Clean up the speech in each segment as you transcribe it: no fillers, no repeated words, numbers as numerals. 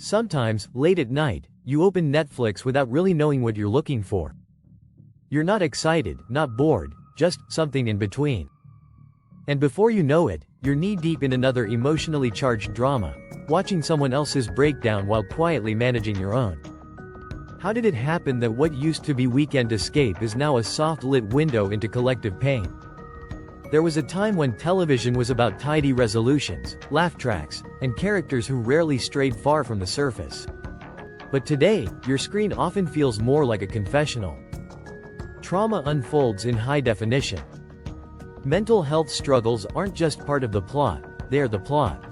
Sometimes, late at night, you open Netflix without really knowing what you're looking for. You're not excited, not bored, just something in between. And before you know it, you're knee-deep in another emotionally charged drama, watching someone else's breakdown while quietly managing your own. How did it happen that what used to be weekend escape is now a soft-lit window into collective pain? There was a time when television was about tidy resolutions, laugh tracks, and characters who rarely strayed far from the surface. But today, your screen often feels more like a confessional. Trauma unfolds in high definition. Mental health struggles aren't just part of the plot, they are the plot.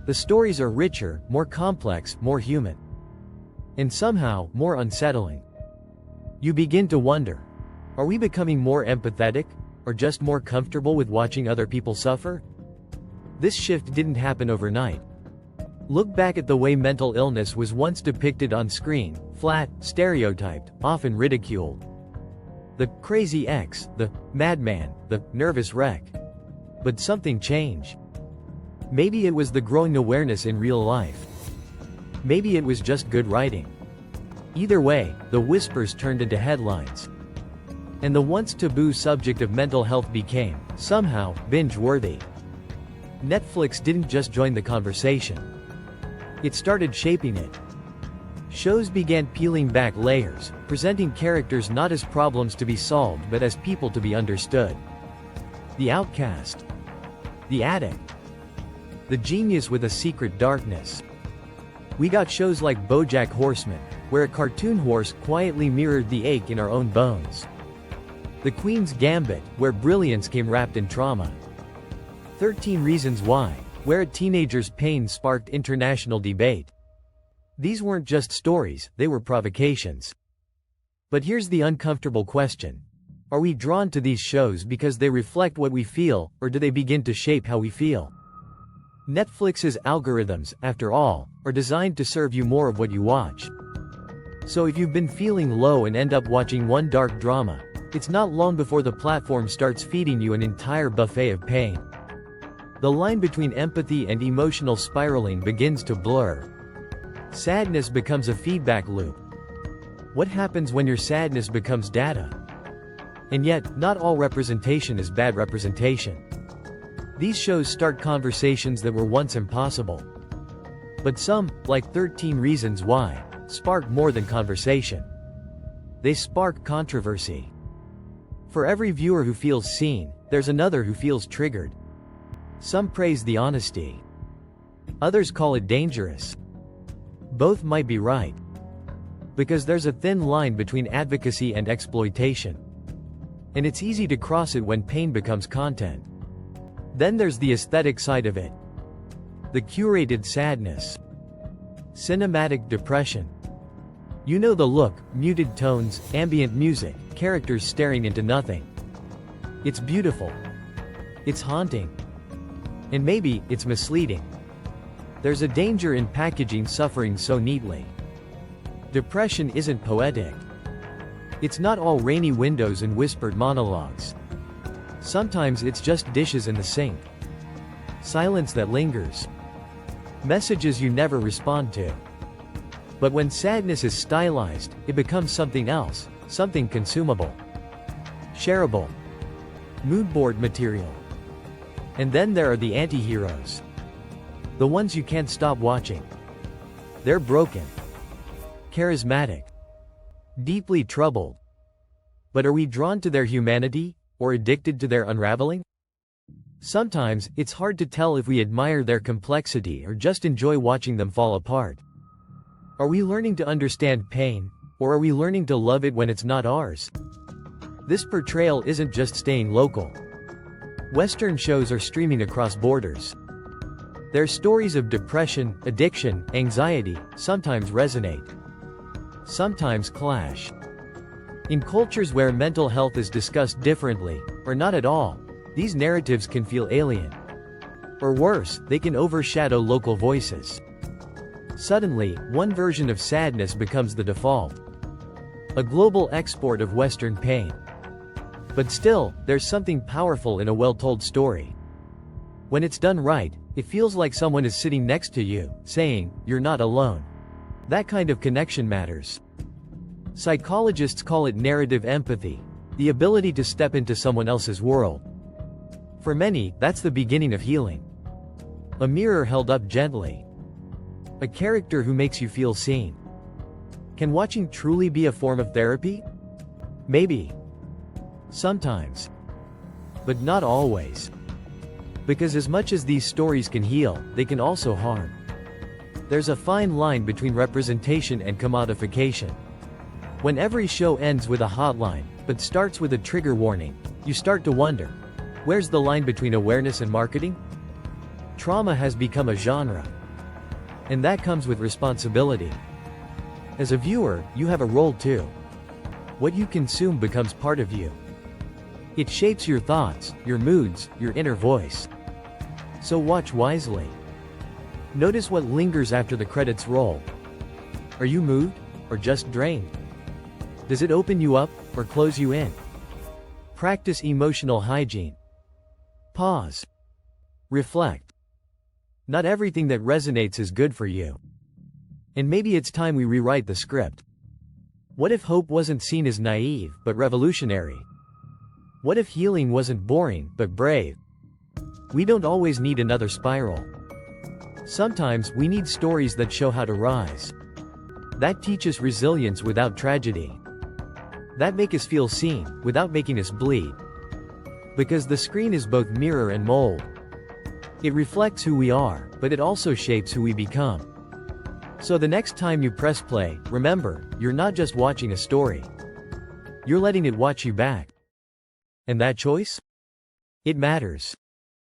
The stories are richer, more complex, more human. And somehow, more unsettling. You begin to wonder, are we becoming more empathetic, or just more comfortable with watching other people suffer? This shift didn't happen overnight. Look back at the way mental illness was once depicted on screen, flat, stereotyped, often ridiculed. The crazy ex, the madman, the nervous wreck. But something changed. Maybe it was the growing awareness in real life. Maybe it was just good writing. Either way, the whispers turned into headlines. And the once taboo subject of mental health became, somehow, binge-worthy. Netflix didn't just join the conversation. It started shaping it. Shows began peeling back layers, presenting characters not as problems to be solved but as people to be understood. The outcast. The addict. The genius with a secret darkness. We got shows like BoJack Horseman, where a cartoon horse quietly mirrored the ache in our own bones. The Queen's Gambit, where brilliance came wrapped in trauma. 13 Reasons Why, where a teenager's pain sparked international debate. These weren't just stories, they were provocations. But here's the uncomfortable question. Are we drawn to these shows because they reflect what we feel, or do they begin to shape how we feel? Netflix's algorithms, after all, are designed to serve you more of what you watch. So if you've been feeling low and end up watching one dark drama, it's not long before the platform starts feeding you an entire buffet of pain. The line between empathy and emotional spiraling begins to blur. Sadness becomes a feedback loop. What happens when your sadness becomes data? And yet, not all representation is bad representation. These shows start conversations that were once impossible. But some, like 13 Reasons Why, spark more than conversation. They spark controversy. For every viewer who feels seen, there's another who feels triggered. Some praise the honesty. Others call it dangerous. Both might be right. Because there's a thin line between advocacy and exploitation. And it's easy to cross it when pain becomes content. Then there's the aesthetic side of it. The curated sadness. Cinematic depression. You know the look, muted tones, ambient music, characters staring into nothing. It's beautiful. It's haunting. And maybe, it's misleading. There's a danger in packaging suffering so neatly. Depression isn't poetic. It's not all rainy windows and whispered monologues. Sometimes it's just dishes in the sink. Silence that lingers. Messages you never respond to. But when sadness is stylized, it becomes something else, something consumable. Shareable. Mood board material. And then there are the anti-heroes. The ones you can't stop watching. They're broken. Charismatic. Deeply troubled. But are we drawn to their humanity, or addicted to their unraveling? Sometimes, it's hard to tell if we admire their complexity or just enjoy watching them fall apart. Are we learning to understand pain, or are we learning to love it when it's not ours? This portrayal isn't just staying local. Western shows are streaming across borders. Their stories of depression, addiction, anxiety, sometimes resonate. Sometimes clash. In cultures where mental health is discussed differently, or not at all, these narratives can feel alien. Or worse, they can overshadow local voices. Suddenly, one version of sadness becomes the default. A global export of Western pain. But still, there's something powerful in a well-told story. When it's done right, it feels like someone is sitting next to you, saying, "You're not alone." That kind of connection matters. Psychologists call it narrative empathy, the ability to step into someone else's world. For many, that's the beginning of healing. A mirror held up gently. A character who makes you feel seen. Can watching truly be a form of therapy? Maybe. Sometimes. But not always. Because as much as these stories can heal, they can also harm. There's a fine line between representation and commodification. When every show ends with a hotline, but starts with a trigger warning, you start to wonder, where's the line between awareness and marketing? Trauma has become a genre. And that comes with responsibility. As a viewer, you have a role too. What you consume becomes part of you. It shapes your thoughts, your moods, your inner voice. So watch wisely. Notice what lingers after the credits roll. Are you moved, or just drained? Does it open you up, or close you in? Practice emotional hygiene. Pause. Reflect. Not everything that resonates is good for you. And maybe it's time we rewrite the script. What if hope wasn't seen as naive, but revolutionary? What if healing wasn't boring, but brave? We don't always need another spiral. Sometimes we need stories that show how to rise. That teach us resilience without tragedy. That make us feel seen, without making us bleed. Because the screen is both mirror and mold. It reflects who we are, but it also shapes who we become. So the next time you press play, remember, you're not just watching a story. You're letting it watch you back. And that choice? It matters.